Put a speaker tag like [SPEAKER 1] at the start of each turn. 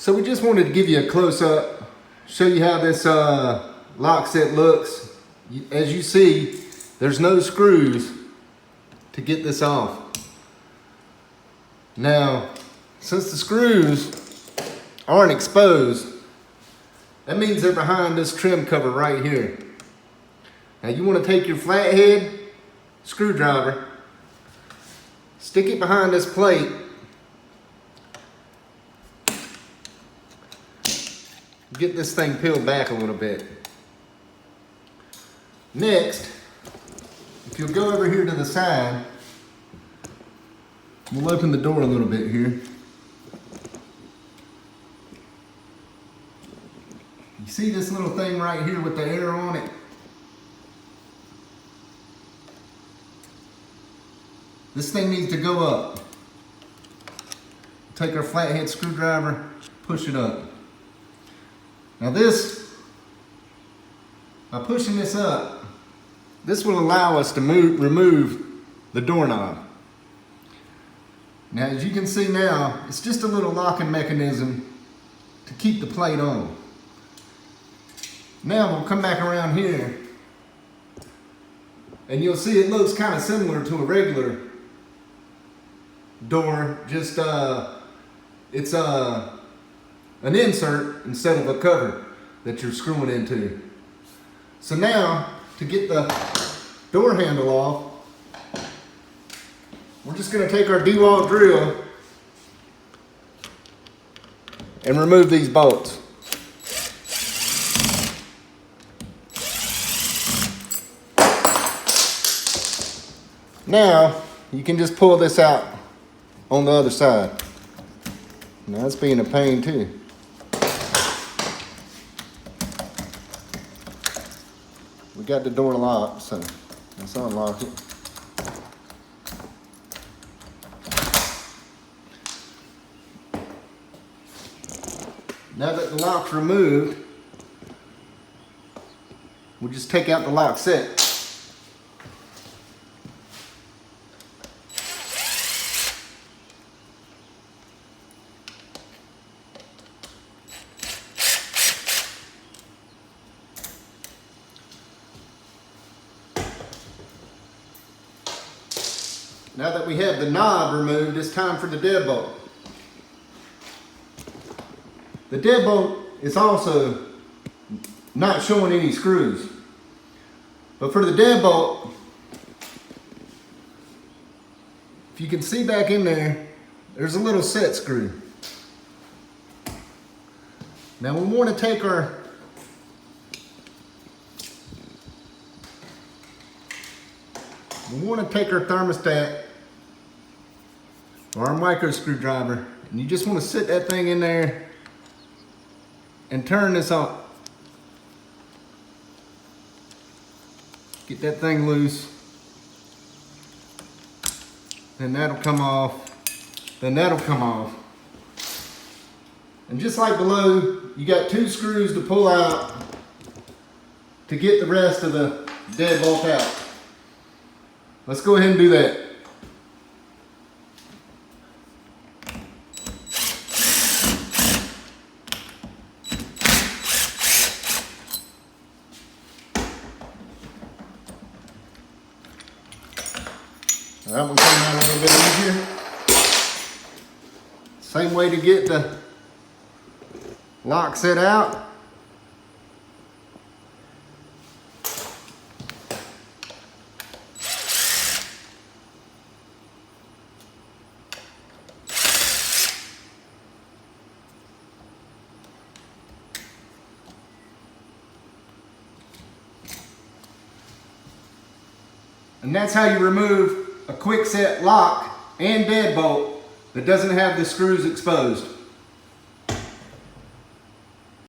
[SPEAKER 1] So we just wanted to give you a close-up, show you how this lock set looks. As you see, there's no screws to get this off. Now, since the screws aren't exposed, that means they're behind this trim cover right here. Now you want to take your flathead screwdriver, stick it behind this plate, get this thing peeled back a little bit. Next, if you'll go over here to the side, we'll open the door a little bit here. You see this little thing right here with the air on it? This thing needs to go up. Take our flathead screwdriver, push it up. Now this, by pushing this up, this will allow us to remove the doorknob. Now as you can see now, it's just a little locking mechanism to keep the plate on. Now we'll come back around here and you'll see it looks kind of similar to a regular door, just it's an insert instead of a cover that you're screwing into. So now to get the door handle off, we're just going to take our DeWalt drill and remove these bolts. Now you can just pull this out on the other side. Now that's being a pain too. We got the door locked, so let's unlock it. Now that the lock's removed, we'll just take out the lock set. Now that we have the knob removed, it's time for the deadbolt. The deadbolt is also not showing any screws. But for the deadbolt, if you can see back in there, there's a little set screw. Now we want to take our thermostat or our micro screwdriver, and you just want to sit that thing in there and turn this on. Get that thing loose. Then that'll come off. Then that'll come off. And just like below, you got 2 screws to pull out to get the rest of the deadbolt out. Let's go ahead and do that. That one came out a little bit easier. Same way to get the lock set out. And that's how you remove a Kwikset lock and deadbolt that doesn't have the screws exposed.